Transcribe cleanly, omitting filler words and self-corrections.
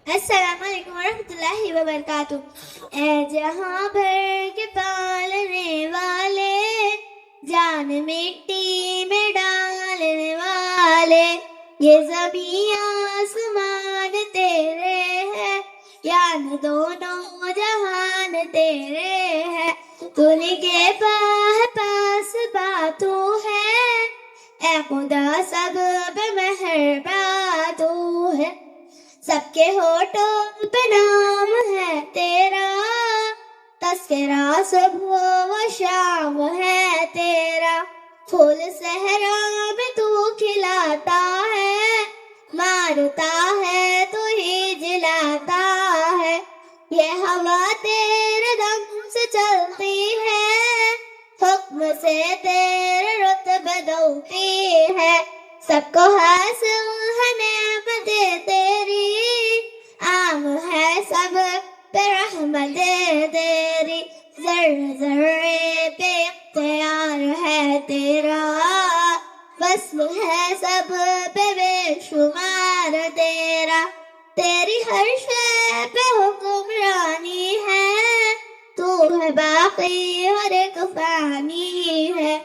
السلام علیکم ورحمۃ اللہ وبرکاتہ۔ اے جہاں بھر کے پالنے والے، جان مٹی میں ڈالنے والے، یہ زمین آسمان تیرے ہیں، یعنی دونوں جہان تیرے ہیں۔ تو کے پاس باتوں ہے، اے خدا سب پہ مہرباں تو ہے۔ سب کے ہونٹوں پہ نام ہے تیرا، تذکرہ صبح و شام ہے تیرا۔ پھول صحرا میں تو کھلاتا ہے، مارتا ہے تو ہی جلاتا ہے۔ یہ ہوا تیرے دم سے چلتی ہے، حکم سے تیرے رتبے دوڑتی ہے۔ سب کو حاصل ہے نعمتیں تیری، عام ہے سب پہ رحمت تیری۔ ذرے ذرے پہ اختیار ہے تیرا، وصل ہے سب پہ بے شمار تیرا۔ تیری ہر شے پہ حکمرانی ہے، تو ہے باقی اور ایک فانی ہے۔